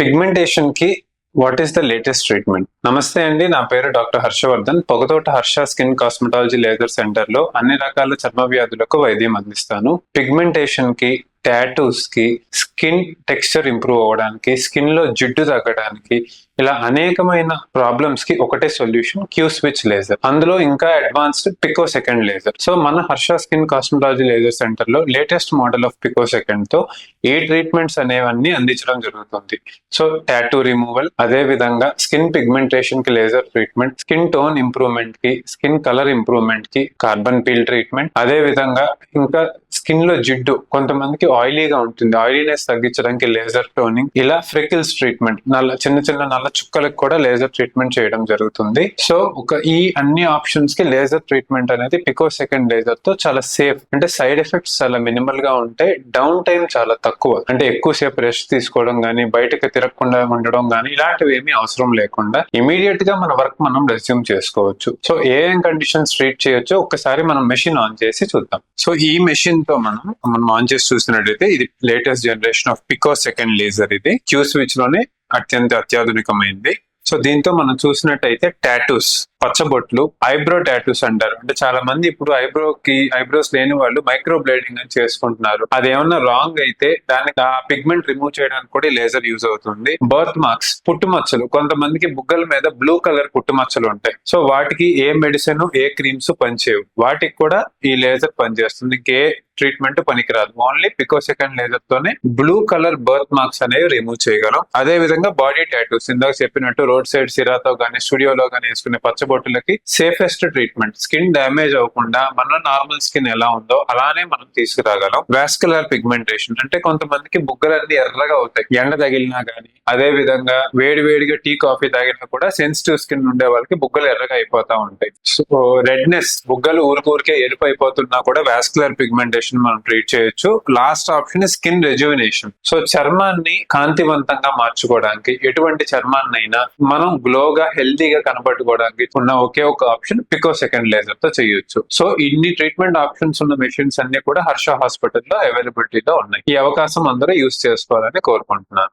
Pigmentation కి what is the latest treatment? నమస్తే అండి, నా పేరు doctor Harshavardhan. Pogathota Harsha skin cosmetology laser centre లో అన్ని రకాల చర్మ వ్యాధులకు వైద్యం అందిస్తాను. పిగ్మెంటేషన్ కి, టాటూస్ కి, స్కిన్ టెక్స్చర్ ఇంప్రూవ్ అవ్వడానికి, స్కిన్ లో జిడ్డు తగ్గడానికి, ఇలా అనేకమైన ప్రాబ్లమ్స్ కి ఒకటే సొల్యూషన్, క్యూ స్విచ్ లేజర్. అందులో ఇంకా advanced pico second laser. So మన Harsha skin cosmetology laser centre లో latest model of pico second తో ఈ ట్రీట్మెంట్స్ అనేవన్నీ అందించడం జరుగుతుంది. సో టాటూ రిమూవల్, అదే విధంగా స్కిన్ పిగ్మెంటేషన్ కి laser treatment, skin tone improvement కి, స్కిన్ కలర్ ఇంప్రూవ్మెంట్ కి కార్బన్ పీల్ ట్రీట్మెంట్, అదే విధంగా ఇంకా స్కిన్ లో జిడ్డు, కొంతమందికి ఆయిలీగా ఉంటుంది, ఆయిలీనెస్ తగ్గించడానికి లేజర్ టోనింగ్, ఇలా ఫ్రికిల్స్ ట్రీట్మెంట్, చిన్న చిన్న నల్ల చుక్కలకు కూడా లేజర్ ట్రీట్మెంట్ చేయడం జరుగుతుంది. సో ఈ అన్ని ఆప్షన్స్ కి లేజర్ ట్రీట్మెంట్ అనేది పికో సెకండ్ లేజర్ తో చాలా సేఫ్, అంటే సైడ్ ఎఫెక్ట్స్ చాలా మినిమల్ గా ఉంటాయి, డౌన్ టైం చాలా తక్కువ, అంటే ఎక్కువసేపు రెస్ట్ తీసుకోవడం గానీ, బయటకు తిరగకుండా ఉండడం గానీ ఇలాంటివి ఏమీ అవసరం లేకుండా ఇమీడియట్ గా మన వర్క్ మనం రెస్యూమ్ చేసుకోవచ్చు. సో ఏం కండిషన్స్ ట్రీట్ చేయొచ్చో ఒక్కసారి మనం మెషిన్ ఆన్ చేసి చూద్దాం. సో ఈ మెషిన్ తో మనం ఆన్ చేసి చూసినట్టయితే ఇది latest generation of pico second laser. ఇది క్యూ స్విచ్ లోనే అత్యాధునికమైంది. సో దీంతో మనం చూసినట్టయితే టాటూస్, పచ్చబొట్లు, ఐబ్రో టాటూస్ అంటారు. అంటే చాలా మంది ఇప్పుడు ఐబ్రోస్ లేని వాళ్ళు మైక్రో బ్లేడింగ్ అని చేసుకుంటున్నారు. అది ఏమన్నా రాంగ్ అయితే దానికి ఆ పిగ్మెంట్ రిమూవ్ చేయడానికి కూడా లేజర్ యూజ్ అవుతుంది. బర్త్ మార్క్స్, పుట్టుమచ్చలు, కొంతమందికి బుగ్గల మీద బ్లూ కలర్ పుట్టుమచ్చలు ఉంటాయి. సో వాటికి ఏ మెడిసిన్, ఏ క్రీమ్స్ పనిచేయవు, వాటికి కూడా ఈ లేజర్ పనిచేస్తుంది. ఇంకే ట్రీట్మెంట్ పనికిరాదు, ఓన్లీ పికో సెకండ్ లేజర్ తోనే బ్లూ కలర్ బర్త్ మార్క్స్ అనేవి రిమూవ్ చేయగలం. అదే విధంగా బాడీ టాటూస్, ఇందాక చెప్పినట్టు రోడ్ సైడ్ సిరాతో గానీ, స్టూడియోలో గానీ వేసుకునే పచ్చబొట్టులకి సేఫెస్ట్ ట్రీట్మెంట్, స్కిన్ డ్యామేజ్ అవ్వకుండా మన నార్మల్ స్కిన్ ఎలా ఉందో అలానే మనం తీసుకురాగలం. వాస్కులర్ పిగ్మెంటేషన్, అంటే కొంతమందికి బుగ్గలన్నీ ఎర్రగా అవుతాయి ఎండ తగిలినా గానీ, అదే విధంగా వేడివేడిగా టీ కాఫీ తాగినా కూడా సెన్సిటివ్ స్కిన్ ఉండే వాళ్ళకి బుగ్గలు ఎర్రగా అయిపోతా ఉంటాయి. సో రెడ్నెస్, బుగ్గలు ఊరికే ఎరుపు అయిపోతున్నా కూడా వాస్కులర్ పిగ్మెంటేషన్ మనం ట్రీట్ చేయొచ్చు. Last option skin rejuvenation. So చర్మాన్ని కాంతివంతంగా మార్చుకోవడానికి, ఎటువంటి చర్మాన్నైనా మనం గ్లోగా, హెల్తీగా కనబడుకోవడానికి ఉన్న ఒకే ఒక ఆప్షన్ పికో సెకండ్ లేజర్ తో చేయొచ్చు. సో ఇన్ని ట్రీట్మెంట్ ఆప్షన్స్ ఉన్న మెషిన్స్ అన్ని కూడా హర్ష హాస్పిటల్లో అవైలబిలిటీలో ఉన్నాయి. ఈ అవకాశం అందరూ యూజ్ చేసుకోవాలని కోరుకుంటున్నాను.